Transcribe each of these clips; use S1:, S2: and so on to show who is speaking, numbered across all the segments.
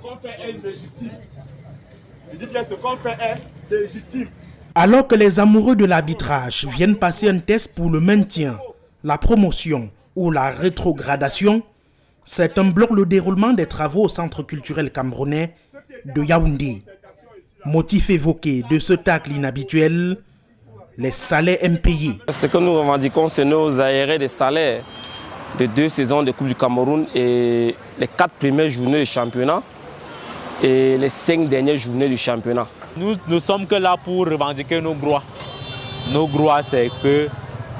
S1: qu'on fait est légitime. Je dis bien ce qu'on fait est légitime.
S2: Alors que les amoureux de l'arbitrage viennent passer un test pour le maintien, la promotion ou la rétrogradation, c'est un bloc le déroulement des travaux au Centre culturel camerounais de Yaoundé. Motif évoqué de ce tacle inhabituel, les salaires impayés.
S3: Ce que nous revendiquons, c'est nos arriérés des salaires de 2 saisons de Coupe du Cameroun et les 4 premières journées du championnat et les 5 dernières journées du championnat.
S4: Nous ne sommes que là pour revendiquer nos droits. Nos droits, c'est que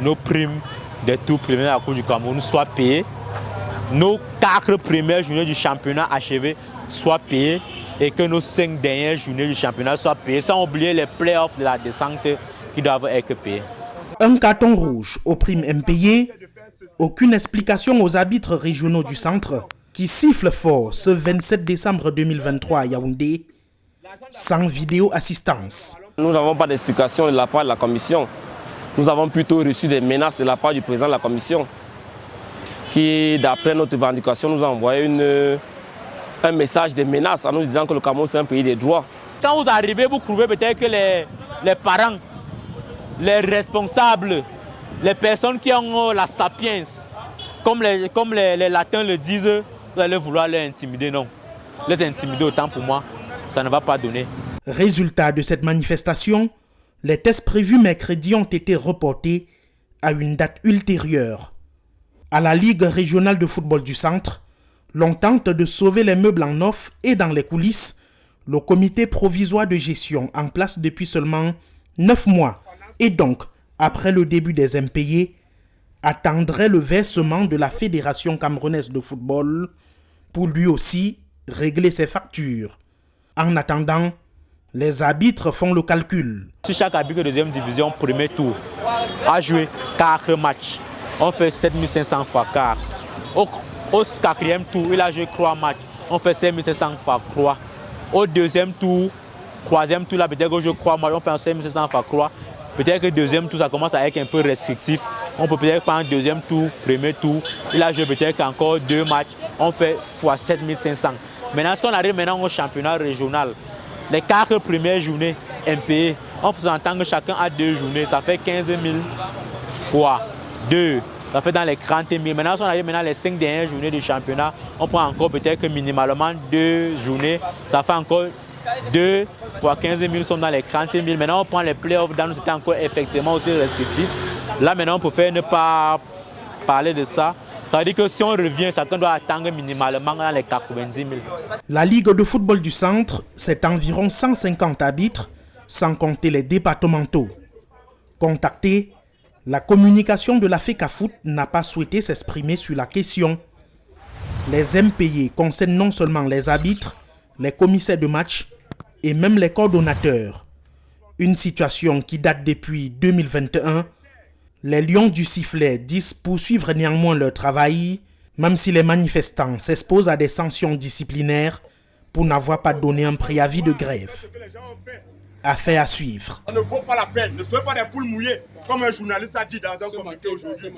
S4: nos primes des tout premiers de la Coupe du Cameroun soient payées, nos 4 premières journées du championnat achevées soient payées et que nos 5 dernières journées du championnat soient payées, sans oublier les playoffs de la descente qui doivent être payés.
S2: Un carton rouge aux primes impayées, aucune explication aux arbitres régionaux du centre qui sifflent fort ce 27 décembre 2023 à Yaoundé, sans vidéo assistance.
S3: Nous n'avons pas d'explication de la part de la commission. Nous avons plutôt reçu des menaces de la part du président de la commission qui, d'après notre revendication, nous a envoyé un message de menace en nous disant que le Cameroun c'est un pays des droits.
S4: Quand vous arrivez, vous trouvez peut-être que les parents, les responsables, les personnes qui ont la sapiens, comme les latins le disent, vous allez vouloir les intimider. Non, les intimider autant pour moi, ça ne va pas donner.
S2: Résultat de cette manifestation, les tests prévus mercredi ont été reportés à une date ultérieure. À la Ligue régionale de football du centre, l'on tente de sauver les meubles en neuf et dans les coulisses, le comité provisoire de gestion en place depuis seulement 9 mois et donc après le début des impayés, attendrait le versement de la Fédération camerounaise de football pour lui aussi régler ses factures. En attendant, les arbitres font le calcul.
S4: Si chaque arbitre de deuxième division, premier tour, a joué 4 matchs, on fait 7500 fois 4. Au 4e tour, il a joué 3 matchs, on fait 7500 fois 3. Au 2e tour, 3e tour, là, peut-être que je crois, on fait 7500 fois 3. Peut-être que le 2e tour, ça commence à être un peu restrictif. On peut peut-être prendre 2e tour, premier tour. Il a joué peut-être encore 2 matchs, on fait fois 7500. Maintenant, si on arrive maintenant au championnat régional, les 4 premières journées impayées, on peut s'entendre que chacun a 2 journées, ça fait 15 000 fois 2, ça fait dans les 30 000. Maintenant, si on arrive maintenant les 5 dernières journées du championnat, on prend encore peut-être que minimalement 2 journées, ça fait encore 2 fois 15 000 sont dans les 30 000. Maintenant, on prend les playoffs, dans nous c'était encore effectivement aussi restrictif. Là, maintenant, on peut faire ne pas parler de ça. Ça veut dire que si on revient, chacun doit attendre minimalement dans les 90 000.
S2: La Ligue de football du centre, c'est environ 150 arbitres, sans compter les départementaux. Contacté, la communication de la FECAFOOT n'a pas souhaité s'exprimer sur la question. Les impayés concernent non seulement les arbitres, les commissaires de match et même les coordonnateurs. Une situation qui date depuis 2021. Les Lions du Sifflet disent poursuivre néanmoins leur travail, même si les manifestants s'exposent à des sanctions disciplinaires pour n'avoir pas donné un préavis de grève. Affaire à suivre.
S1: Ça ne vaut pas la peine, ne soyez pas des poules mouillées, comme un journaliste a dit dans un communiqué aujourd'hui.